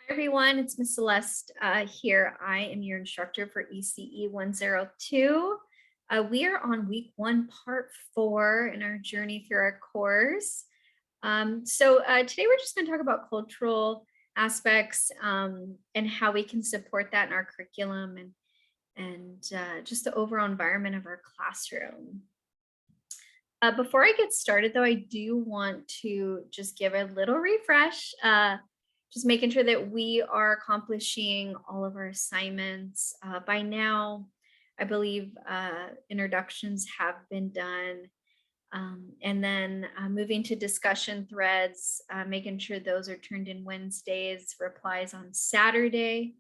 Hi everyone, it's Miss Celeste here. I am your instructor for ECE 102. We are on week 1, part 4 in our journey through our course. Today we're just going to talk about cultural aspects and how we can support that in our curriculum and just the overall environment of our classroom. Before I get started, though, I do want to just give a little refresh. Just making sure that we are accomplishing all of our assignments. By now, I believe introductions have been done. And then moving to discussion threads, making sure those are turned in Wednesdays, replies on Saturday,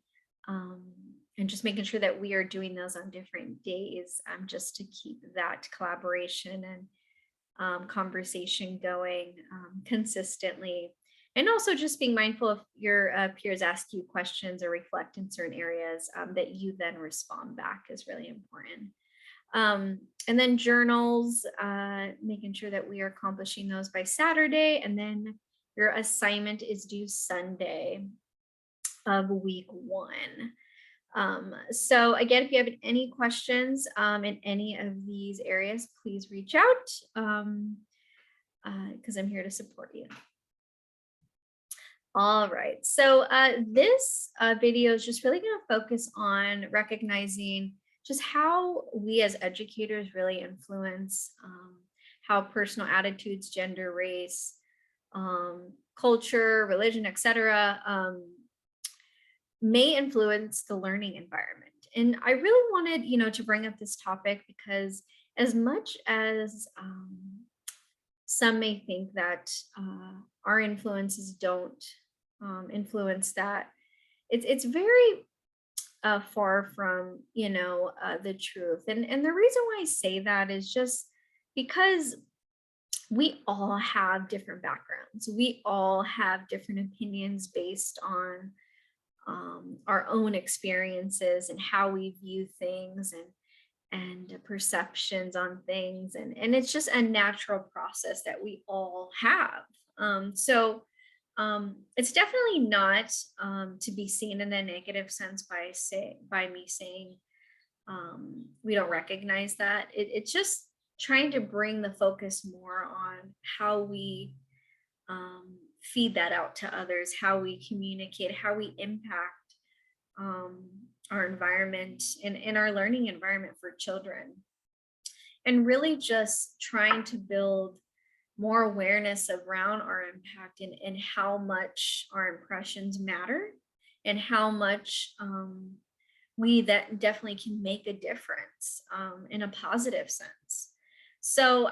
and just making sure that we are doing those on different days just to keep that collaboration and conversation going consistently. And also just being mindful if your peers ask you questions or reflect in certain areas that you then respond back is really important. And then journals, making sure that we are accomplishing those by Saturday. And then your assignment is due Sunday of week 1. So again, if you have any questions in any of these areas, please reach out because I'm here to support you. All right, so this video is just really going to focus on recognizing just how we as educators really influence how personal attitudes, gender, race, culture, religion, etc., may influence the learning environment. And I really wanted, to bring up this topic because as much as some may think that our influences don't influence that, it's very far from the truth. And the reason why I say that is just because we all have different backgrounds. We all have different opinions based on our own experiences and how we view things and perceptions on things. And it's just a natural process that we all have. It's definitely not to be seen in a negative sense by me saying we don't recognize that. It's just trying to bring the focus more on how we feed that out to others, how we communicate, how we impact our environment and our learning environment for children, and really just trying to build more awareness around our impact and how much our impressions matter and how much we that definitely can make a difference in a positive sense. So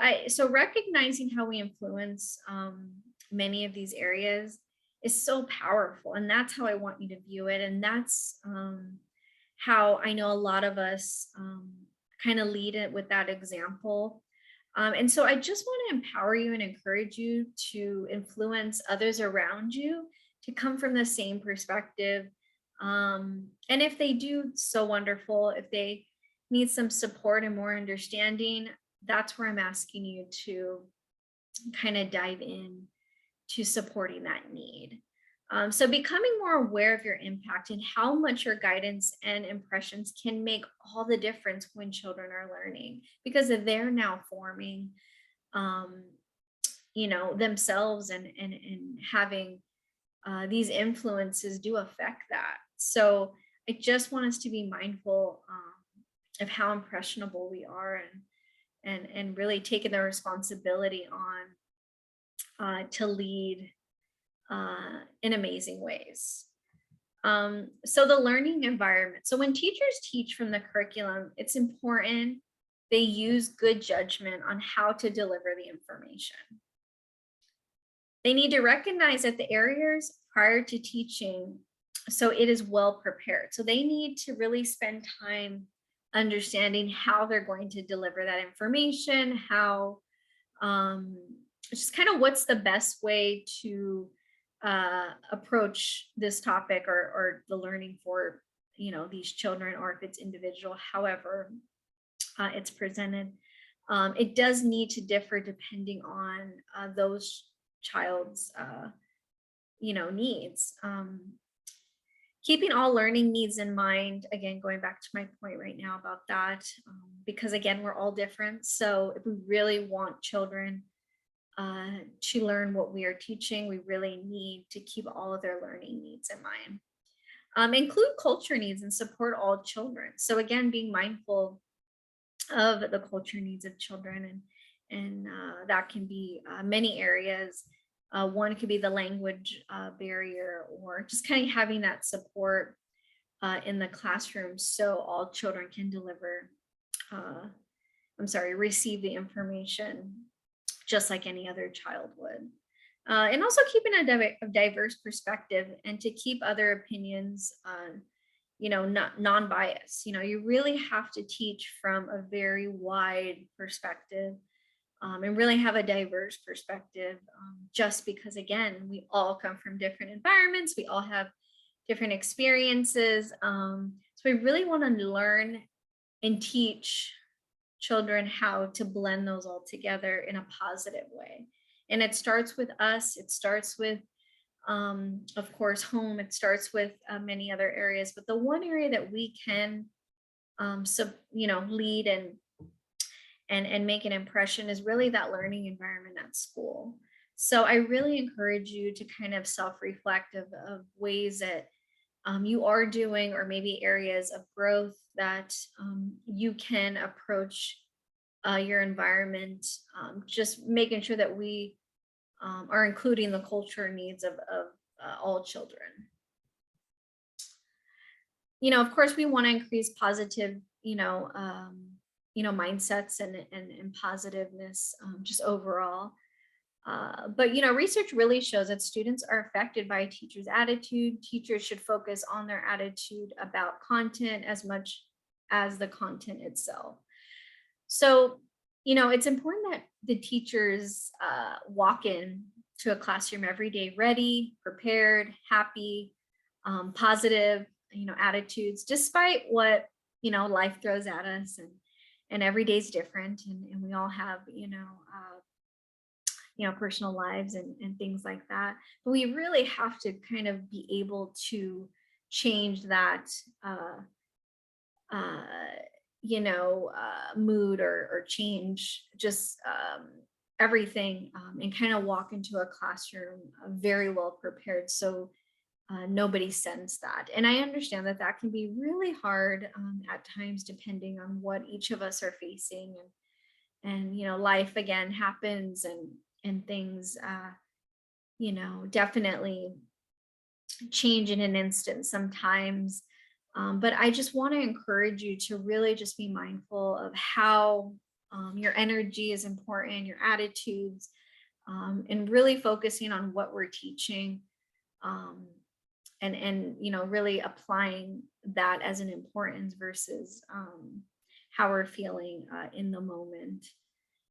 recognizing how we influence many of these areas is so powerful, and that's how I want you to view it. And that's how I know a lot of us kind of lead it with that example. And so I just want to empower you and encourage you to influence others around you to come from the same perspective. And if they do, so wonderful. If they need some support and more understanding, that's where I'm asking you to kind of dive in to supporting that need. So becoming more aware of your impact and how much your guidance and impressions can make all the difference when children are learning, because they're now forming, themselves and having these influences do affect that. So I just want us to be mindful of how impressionable we are and really taking the responsibility on to lead in amazing ways. So the learning environment. So when teachers teach from the curriculum, it's important they use good judgment on how to deliver the information. They need to recognize that the areas prior to teaching, so it is well prepared. So they need to really spend time understanding how they're going to deliver that information, how just kind of what's the best way to approach this topic or the learning for these children, or if it's individual, however it's presented. It does need to differ depending on those child's needs. keeping all learning needs in mind, again, going back to my point right now about that, because again, we're all different. So if we really want children to learn what we are teaching, we really need to keep all of their learning needs in mind. Include culture needs and support all children. So again, being mindful of the culture needs of children, and that can be many areas. One could be the language barrier, or just kind of having that support in the classroom so all children can receive the information just like any other child would. And also keeping a diverse perspective, and to keep other opinions, not non-biased. You really have to teach from a very wide perspective, and really have a diverse perspective, just because, again, we all come from different environments, we all have different experiences. So we really want to learn and teach children how to blend those all together in a positive way. And it starts with us, it starts with, of course, home, it starts with many other areas, but the one area that we can lead and make an impression is really that learning environment at school. So I really encourage you to kind of self-reflect of ways that you are doing, or maybe areas of growth that you can approach your environment, just making sure that we are including the culture needs of all children. Of course, we want to increase positive, mindsets and positiveness, just overall. But research really shows that students are affected by a teacher's attitude. Teachers should focus on their attitude about content as much as the content itself. So, it's important that the teachers walk in to a classroom every day ready, prepared, happy, positive, attitudes, despite what, life throws at us, and every day's different, and we all have, personal lives and things like that. But we really have to kind of be able to change that, mood, or change just everything, and kind of walk into a classroom very well prepared, so nobody sends that. And I understand that that can be really hard at times, depending on what each of us are facing, and life again happens, and things definitely change in an instant sometimes. But I just want to encourage you to really just be mindful of how your energy is important, your attitudes, and really focusing on what we're teaching, and really applying that as an importance versus how we're feeling in the moment.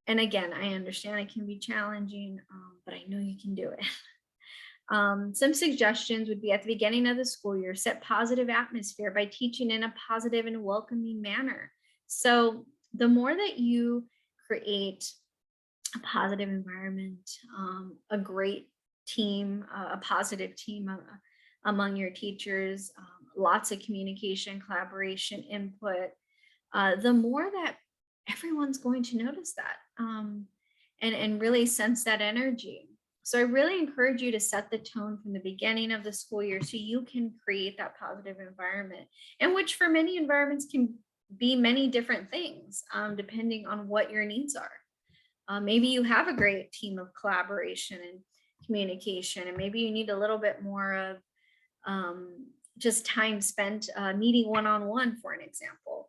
And again, I understand it can be challenging, but I know you can do it. Some suggestions would be, at the beginning of the school year, set positive atmosphere by teaching in a positive and welcoming manner. So the more that you create a positive environment, a great team, a positive team among your teachers, lots of communication, collaboration, input, the more that everyone's going to notice that, and really sense that energy. So I really encourage you to set the tone from the beginning of the school year, so you can create that positive environment, and which for many environments can be many different things, depending on what your needs are. Maybe you have a great team of collaboration and communication, and maybe you need a little bit more of just time spent meeting one-on-one, for an example.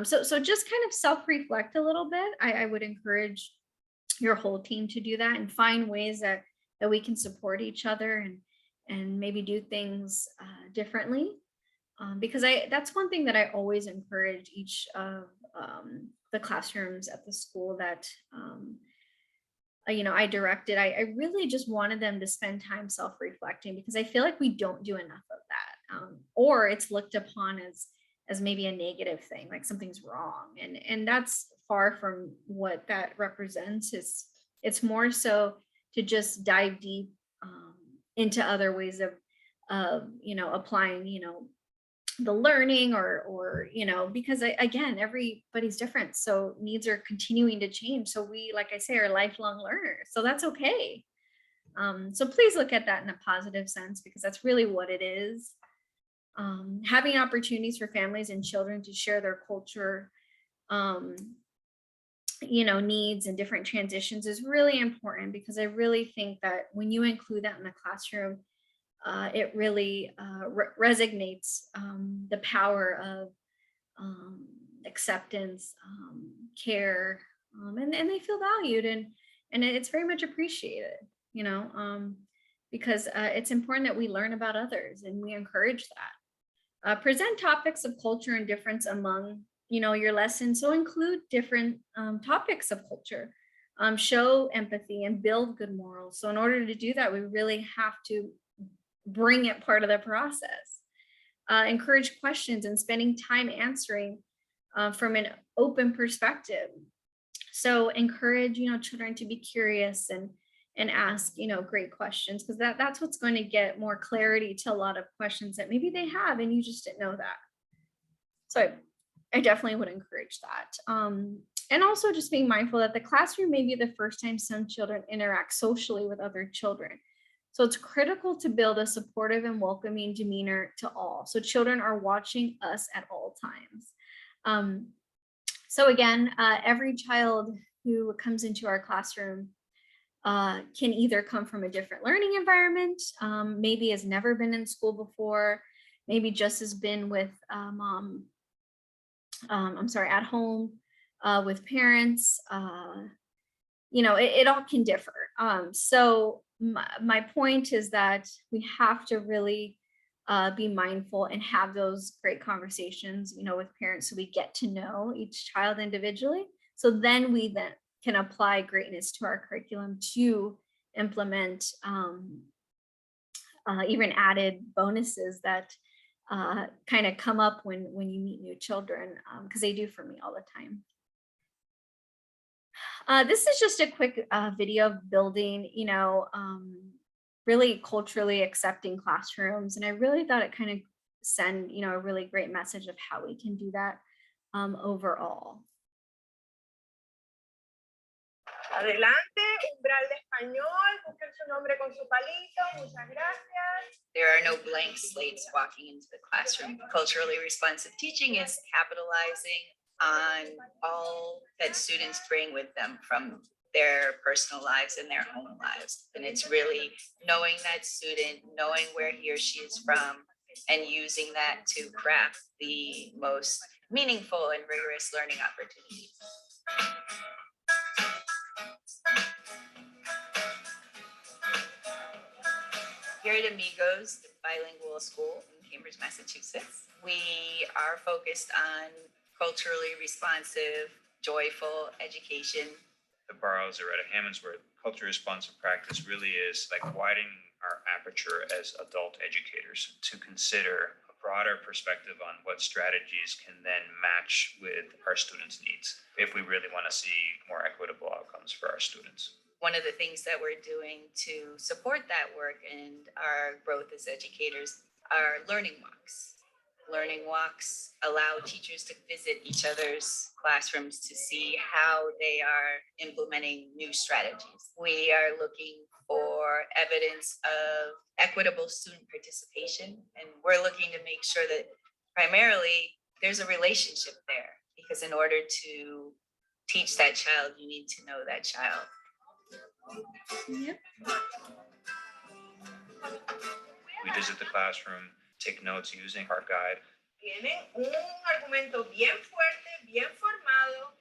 So just kind of self-reflect a little bit. I would encourage your whole team to do that, and find ways that we can support each other, and maybe do things differently. Because that's one thing that I always encourage each of the classrooms at the school that I directed. I really just wanted them to spend time self-reflecting, because I feel like we don't do enough of that, or it's looked upon as maybe a negative thing, like something's wrong, and that's far from what that represents. It's more so to just dive deep into other ways applying, the learning or because again, everybody's different, so needs are continuing to change, so we, like I say, are lifelong learners, so that's okay. So please look at that in a positive sense, because that's really what it is. Having opportunities for families and children to share their culture, um, needs and different transitions is really important, because I really think that when you include that in the classroom, it really resonates the power of acceptance, care, and they feel valued, and it's very much appreciated, because it's important that we learn about others and we encourage that. Present topics of culture and difference among your lessons, so include different topics of culture. Show empathy and build good morals. So in order to do that, we really have to bring it part of the process. Encourage questions and spending time answering from an open perspective. So encourage children to be curious and ask great questions, because that's what's going to get more clarity to a lot of questions that maybe they have and you just didn't know that. So I definitely would encourage that. And also just being mindful that the classroom may be the first time some children interact socially with other children. So it's critical to build a supportive and welcoming demeanor to all. So children are watching us at all times. So again, every child who comes into our classroom can either come from a different learning environment, maybe has never been in school before, maybe just has been with at home with parents. It all can differ. So my point is that we have to really be mindful and have those great conversations, with parents, so we get to know each child individually. So then we can apply greatness to our curriculum to implement even added bonuses that kind of come up when you meet new children, because they do for me all the time. This is just a quick video of building, really culturally accepting classrooms. And I really thought it kind of send, a really great message of how we can do that overall. Adelante, umbral de español, busquen su nombre con su palito. Muchas gracias. There are no blank slates walking into the classroom. Culturally responsive teaching is capitalizing on all that students bring with them from their personal lives and their home lives. And it's really knowing that student, knowing where he or she is from, and using that to craft the most meaningful and rigorous learning opportunities. Here at Amigos, the bilingual school in Cambridge, Massachusetts, we are focused on culturally responsive, joyful education. The Barrows are at Hammondsworth. Culture responsive practice really is like widening our aperture as adult educators to consider a broader perspective on what strategies can then match with our students' needs if we really want to see more equitable outcomes for our students. One of the things that we're doing to support that work and our growth as educators are learning walks. Learning walks allow teachers to visit each other's classrooms to see how they are implementing new strategies. We are looking for evidence of equitable student participation, and we're looking to make sure that primarily there's a relationship there, because in order to teach that child, you need to know that child. Yep. We visit the classroom, take notes using our guide. Tienen un argumento bien fuerte, bien formado.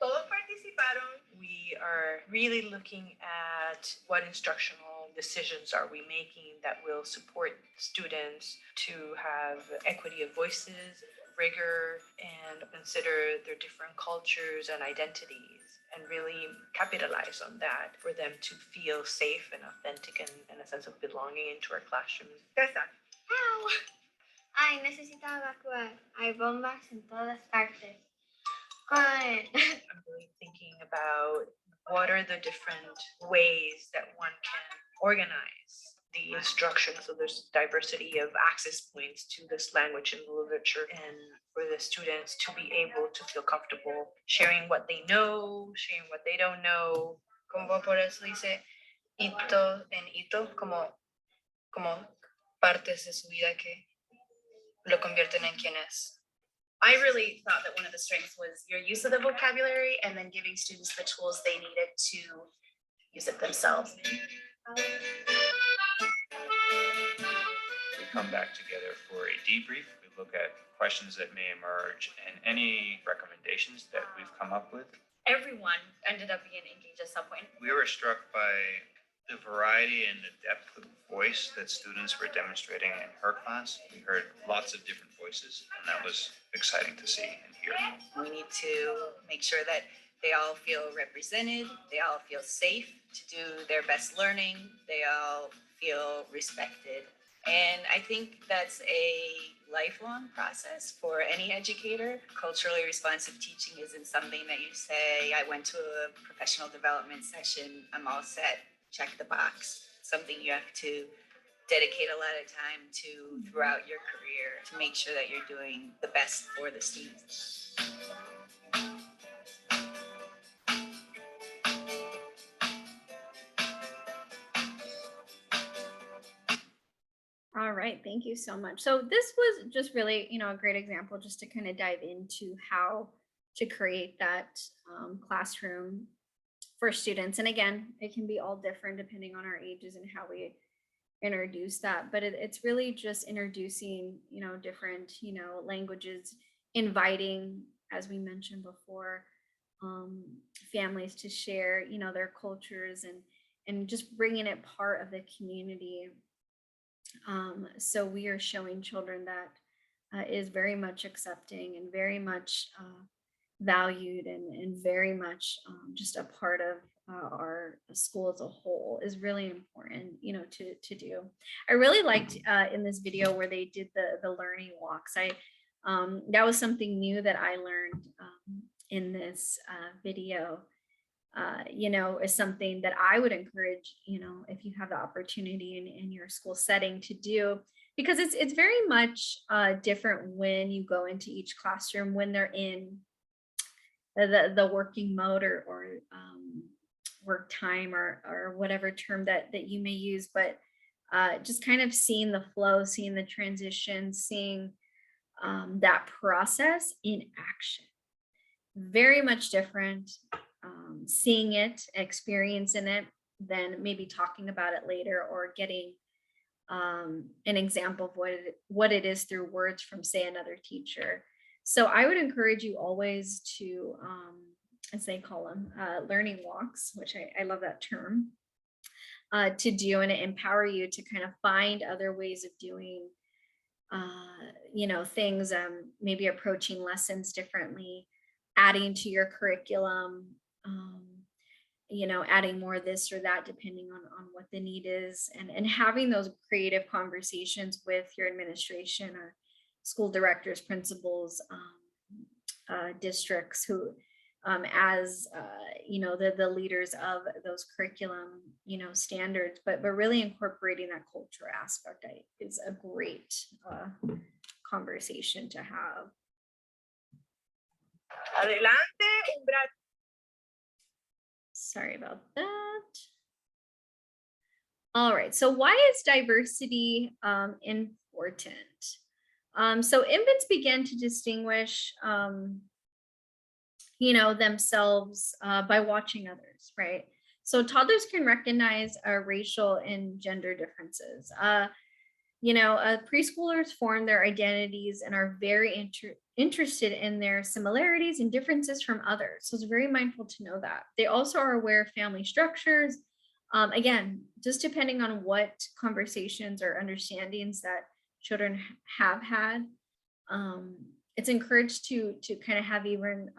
Todos participaron. We are really looking at what instructional decisions are we making that will support students to have equity of voices, rigor, and consider their different cultures and identities, and really capitalize on that for them to feel safe and authentic and a sense of belonging into our classrooms. César. Ow. Ay, necesito evacuar. Hay bombas en todas partes. I'm really thinking about what are the different ways that one can organize the instruction, so there's diversity of access points to this language and literature, and for the students to be able to feel comfortable sharing what they know, sharing what they don't know. Como por eso dice hito en hito, como partes de su vida que lo convierten en quien es. I really thought that one of the strengths was your use of the vocabulary and then giving students the tools they needed to use it themselves. We come back together for a debrief. We look at questions that may emerge and any recommendations that we've come up with. Everyone ended up being engaged at some point. We were struck by the variety and the depth of voice that students were demonstrating in her class. We heard lots of different voices, and that was exciting to see and hear. We need to make sure that they all feel represented, they all feel safe to do their best learning, they all feel respected. And I think that's a lifelong process for any educator. Culturally responsive teaching isn't something that you say, I went to a professional development session, I'm all set, check the box. Something you have to dedicate a lot of time to throughout your career to make sure that you're doing the best for the students. All right, thank you so much. So this was just really, a great example just to kind of dive into how to create that classroom for students. And again, it can be all different depending on our ages and how we introduce that. But it's really just introducing, different, languages, inviting, as we mentioned before, families to share, their cultures and just bringing it part of the community. So we are showing children that is very much accepting and very much valued and very much just a part of our school as a whole is really important, to do. I really liked in this video where they did the learning walks. That was something new that I learned in this video. Is something that I would encourage, if you have the opportunity in your school setting to do, because it's very much different when you go into each classroom, when they're in the working mode or work time or whatever term that you may use, but just kind of seeing the flow, seeing the transition, seeing that process in action. Very much different. Seeing it, experiencing it, then maybe talking about it later or getting an example of what it is through words from, say, another teacher. So I would encourage you always to, as they call them, learning walks, which I love that term, to do, and empower you to kind of find other ways of doing, things, maybe approaching lessons differently, adding to your curriculum, adding more of this or that, depending on what the need is, and having those creative conversations with your administration or school directors, principals, districts who, as the leaders of those curriculum, standards, but really incorporating that culture aspect is a great conversation to have. Adelante, umbral. Sorry about that. All right, so why is diversity important? So infants begin to distinguish, themselves by watching others, right? So toddlers can recognize racial and gender differences. Preschoolers form their identities and are very interested in their similarities and differences from others. So it's very mindful to know that. They also are aware of family structures. Again, just depending on what conversations or understandings that children have had, it's encouraged to kind of have even,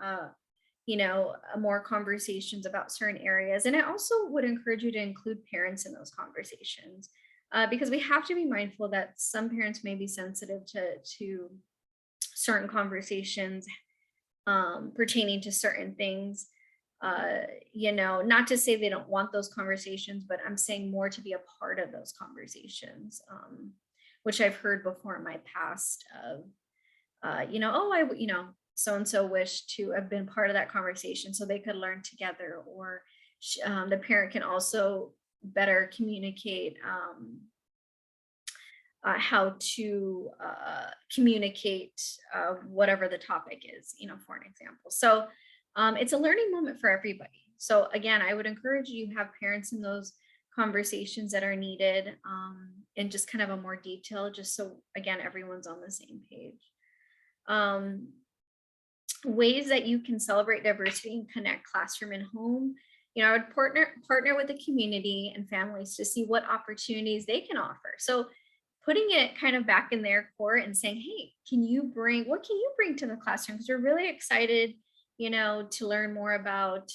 more conversations about certain areas. And I also would encourage you to include parents in those conversations. Because we have to be mindful that some parents may be sensitive to certain conversations pertaining to certain things. you know, not to say they don't want those conversations, but I'm saying more to be a part of those conversations, which I've heard before in my past of, you know, oh, you know, so-and-so wished to have been part of that conversation so they could learn together, or the parent can also better communicate how to communicate whatever the topic is, you know, for an example. So it's a learning moment for everybody. So again, I would encourage you to have parents in those conversations that are needed, and just kind of a more detail, just so again, everyone's on the same page. Ways that you can celebrate diversity and connect classroom and home. You know, I would partner with the community and families to see what opportunities they can offer. So putting it kind of back in their court and saying, hey, what can you bring to the classroom? Because we're really excited, you know, to learn more about,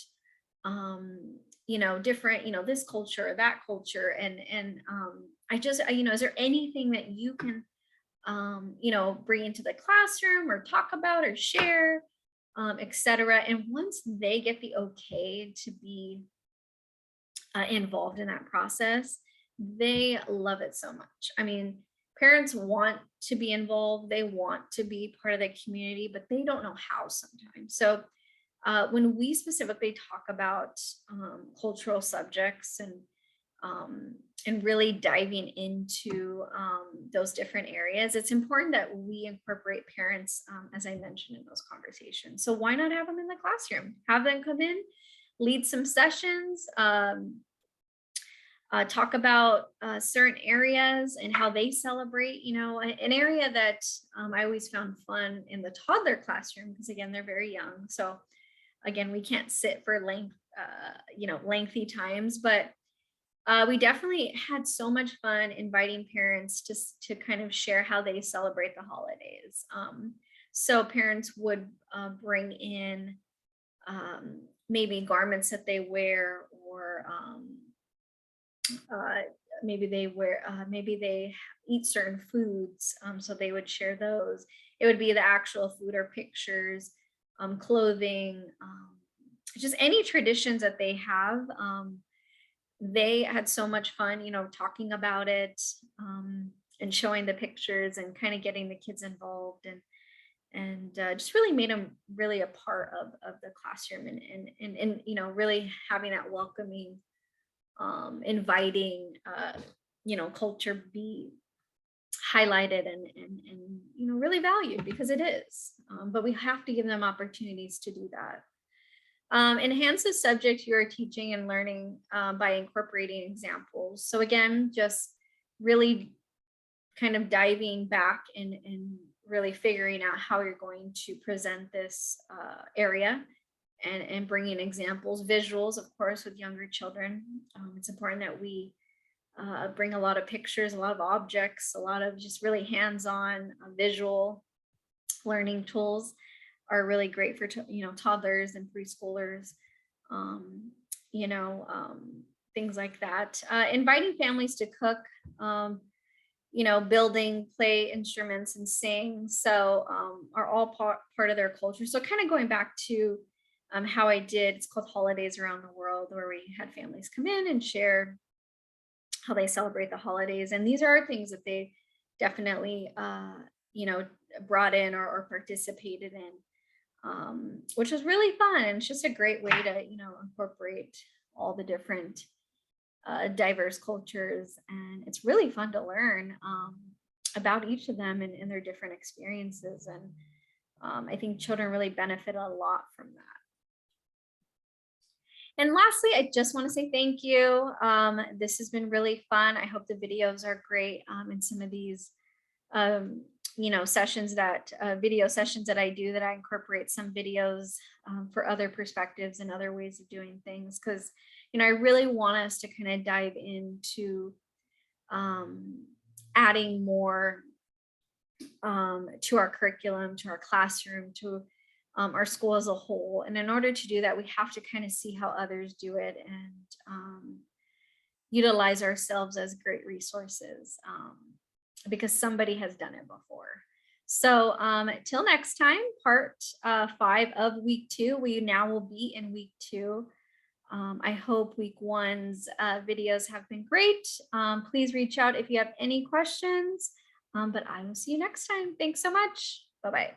you know, different, you know, this culture or that culture. And you know, is there anything that you can, you know, bring into the classroom or talk about or share, etc. And once they get the okay to be involved in that process, they love it so much. I mean, parents want to be involved, they want to be part of the community, but they don't know how sometimes. So when we specifically talk about cultural subjects and really diving into those different areas, it's important that we incorporate parents, as I mentioned, in those conversations. So why not have them in the classroom? Have them come in, lead some sessions, talk about certain areas and how they celebrate, you know, an area that I always found fun in the toddler classroom, because again, they're very young. So again, we can't sit for you know, lengthy times, but we definitely had so much fun inviting parents to kind of share how they celebrate the holidays. So parents would bring in maybe garments that they wear, or maybe they eat certain foods, so they would share those. It would be the actual food or pictures, clothing, just any traditions that they have. They had so much fun, you know, talking about it, and showing the pictures and kind of getting the kids involved, and just really made them really a part of the classroom, and you know, really having that welcoming, inviting, you know, culture be highlighted and you know, really valued, because it is. But we have to give them opportunities to do that. Enhance the subject you are teaching and learning by incorporating examples. So again, just really kind of diving back and really figuring out how you're going to present this area, and bringing examples, visuals, of course, with younger children. It's important that we bring a lot of pictures, a lot of objects, a lot of just really hands-on visual learning tools are really great for, you know, toddlers and preschoolers, you know, things like that. Inviting families to cook, you know, building, play instruments, and sing, so are all part of their culture. So kind of going back to how I did, it's called Holidays Around the World, where we had families come in and share how they celebrate the holidays. And these are things that they definitely, you know, brought in or participated in, which was really fun. And it's just a great way to, you know, incorporate all the different diverse cultures. And it's really fun to learn about each of them and their different experiences. And I think children really benefit a lot from that. And lastly, I just want to say thank you. This has been really fun. I hope the videos are great in some of these, you know, sessions that video sessions that I do, that I incorporate some videos for other perspectives and other ways of doing things. Because, you know, I really want us to kind of dive into adding more to our curriculum, to our classroom, to our school as a whole. And in order to do that, we have to kind of see how others do it and utilize ourselves as great resources, because somebody has done it before. So till next time, part 5 of week 2. We now will be in week 2. I hope week 1's videos have been great. Please reach out if you have any questions, but I will see you next time. Thanks so much. Bye-bye.